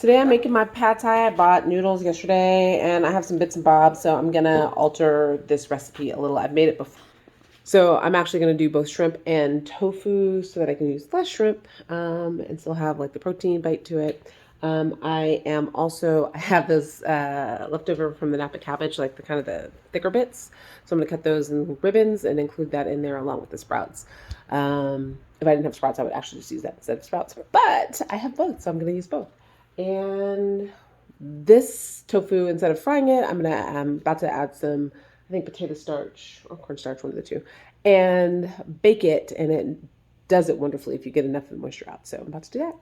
Today I'm making my pad thai. I bought noodles yesterday and I have some bits and bobs, so I'm gonna alter this recipe a little. I've made it before. So I'm actually gonna do both shrimp and tofu so that I can use less shrimp and still have like the protein bite to it. I have this leftover from the Napa cabbage, like the kind of the thicker bits. So I'm gonna cut those in ribbons and include that in there along with the sprouts. If I didn't have sprouts, I would actually just use that instead of sprouts. But I have both, so I'm gonna use both. And this tofu, instead of frying it, I'm about to add some, I think, potato starch or cornstarch, one of the two, and bake it. And it does it wonderfully if you get enough of the moisture out. So I'm about to do that.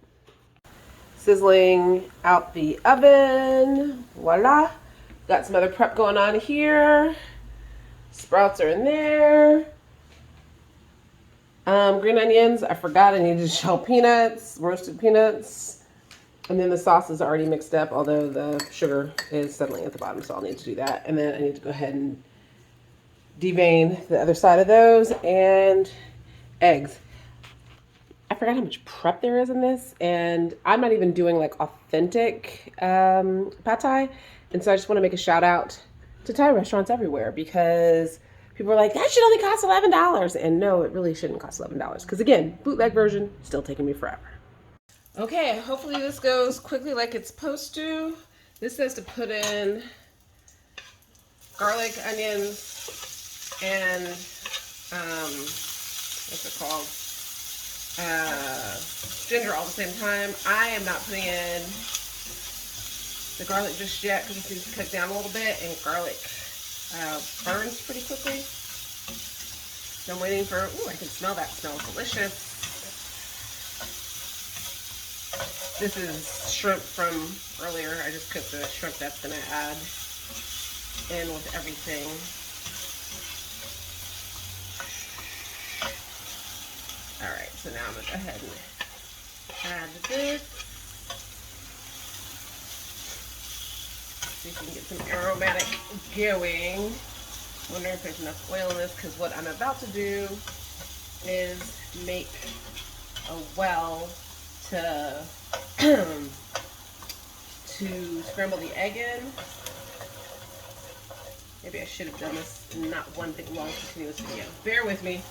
Sizzling out the oven. Voila. Got some other prep going on here. Sprouts are in there. Green onions. I forgot I needed to shell peanuts, roasted peanuts. And then the sauce is already mixed up, although the sugar is settling at the bottom, so I'll need to do that. And then I need to go ahead and devein the other side of those, and eggs. I forgot how much prep there is in this, and I'm not even doing like authentic pad thai. And so I just want to make a shout out to Thai restaurants everywhere, because people are like, that should only cost $11. And no, it really shouldn't cost $11, because again, bootleg version, still taking me forever. Okay, hopefully this goes quickly like it's supposed to. This says to put in garlic, onions, and what's it called? Ginger all at the same time. I am not putting in the garlic just yet because it needs to cook down a little bit, and garlic burns pretty quickly. So I'm waiting for, ooh, I can smell that. It smells delicious. This is shrimp from earlier. I just cooked the shrimp that's going to add in with everything. Alright, so now I'm going to go ahead and add this. See if we can get some aromatic going. Wonder if there's enough oil in this, because what I'm about to do is make a well to scramble the egg in. Maybe I should have done this in not one big long continuous video. Bear with me.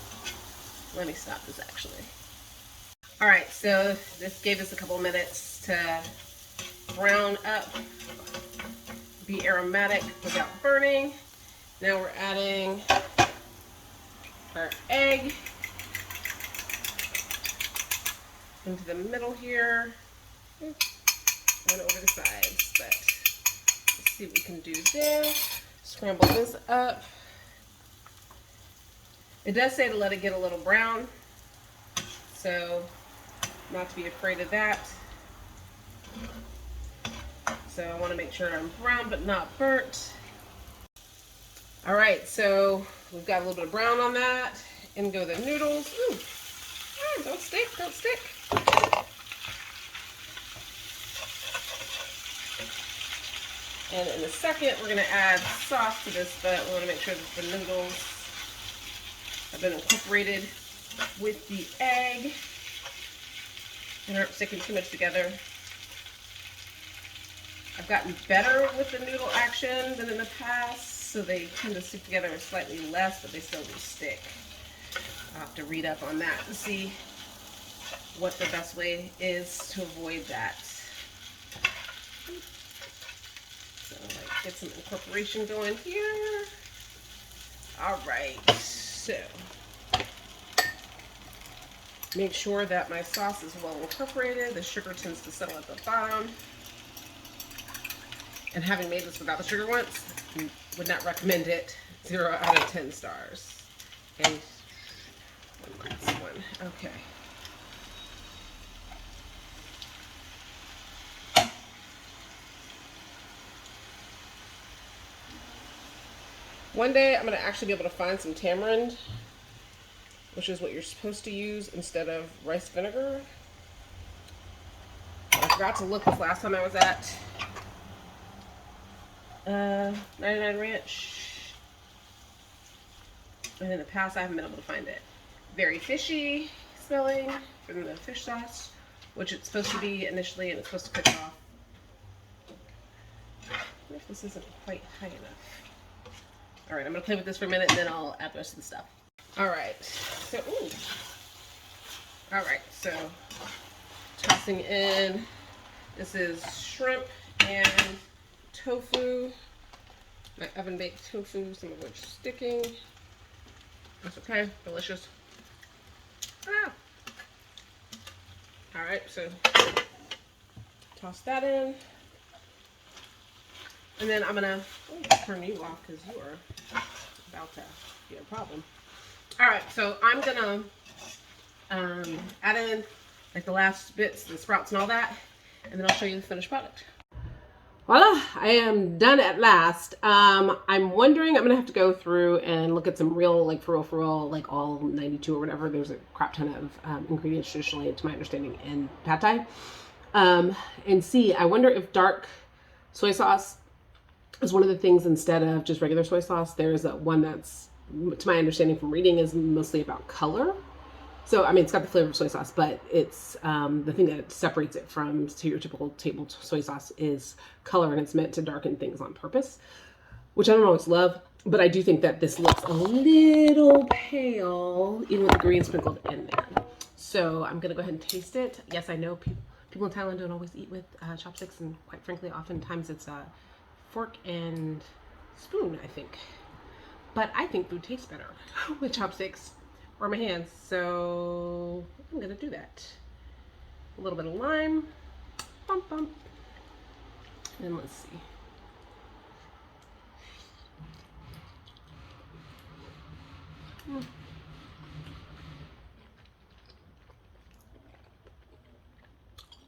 Let me stop this actually. Alright, so this gave us a couple minutes to brown up, be aromatic without burning. Now we're adding our egg into the middle here. Went over the sides, but let's see what we can do there. Scramble this up. It does say to let it get a little brown, so not to be afraid of that. So I want to make sure I'm brown but not burnt. Alright, so we've got a little bit of brown on that. In go the noodles. Ooh. Don't stick, don't stick. And in a second, we're going to add sauce to this, but we want to make sure that the noodles have been incorporated with the egg and aren't sticking too much together. I've gotten better with the noodle action than in the past, so they tend to stick together slightly less, but they still do stick. I'll have to read up on that to see what the best way is to avoid that. So get some incorporation going here. Alright, so make sure that my sauce is well incorporated. The sugar tends to settle at the bottom. And having made this without the sugar once, would not recommend it. 0 out of 10 stars. And one last one. Okay. One day I'm going to actually be able to find some tamarind, which is what you're supposed to use instead of rice vinegar. I forgot to look this last time I was at 99 Ranch, and in the past I haven't been able to find it. Very fishy smelling from the fish sauce, which it's supposed to be initially, and it's supposed to cook off This isn't quite high enough. All right, I'm gonna play with this for a minute and then I'll add the rest of the stuff. All right, so, ooh. All right, so tossing in, this is shrimp and tofu, my oven baked tofu, some of which is sticking. That's okay, delicious. Ah. All right, so toss that in. And then I'm gonna turn you off because you are about to be a problem. All right, so I'm gonna add in like the last bits, the sprouts and all that, and then I'll show you the finished product. Voila, I am done at last. I'm wondering, I'm gonna have to go through and look at some real, like for real, like all 92 or whatever. There's a crap ton of ingredients traditionally, to my understanding, in pad thai. And see, I wonder if dark soy sauce is one of the things instead of just regular soy sauce. There's one that's, to my understanding from reading, is mostly about color. So, I mean, it's got the flavor of soy sauce, but it's the thing that separates it from your typical table soy sauce is color, and it's meant to darken things on purpose, which I don't always love, but I do think that this looks a little pale, even with the green sprinkled in there. So I'm going to go ahead and taste it. Yes, I know people in Thailand don't always eat with chopsticks, and quite frankly, oftentimes it's a fork and spoon, I think. But I think food tastes better with chopsticks or my hands, so I'm gonna do that. A little bit of lime, bump bump, and let's see.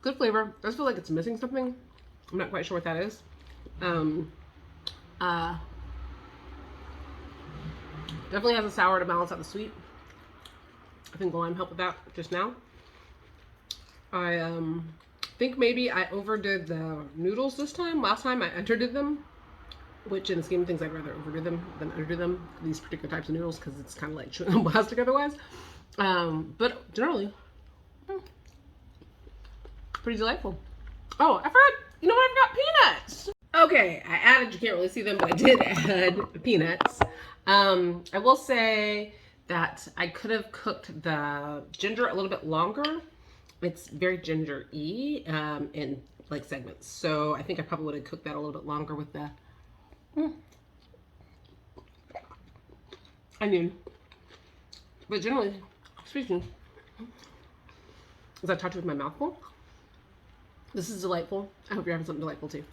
Good flavor. I just feel like it's missing something. I'm not quite sure what that is. Definitely has a sour to balance out the sweet. I think the lime helped with that just now. I think maybe I overdid the noodles this time. Last time I underdid them, which in the scheme of things I'd rather overdo them than underdo them, these particular types of noodles, because it's kind of like chewing on plastic otherwise. But generally, pretty delightful. Oh, I forgot, you know what, I've got peanuts. Okay, I added, you can't really see them, but I did add peanuts. I will say that I could have cooked the ginger a little bit longer. It's very ginger-y in like segments. So I think I probably would have cooked that a little bit longer with the onion. But generally speaking, as I talked with my mouth full, this is delightful. I hope you're having something delightful too.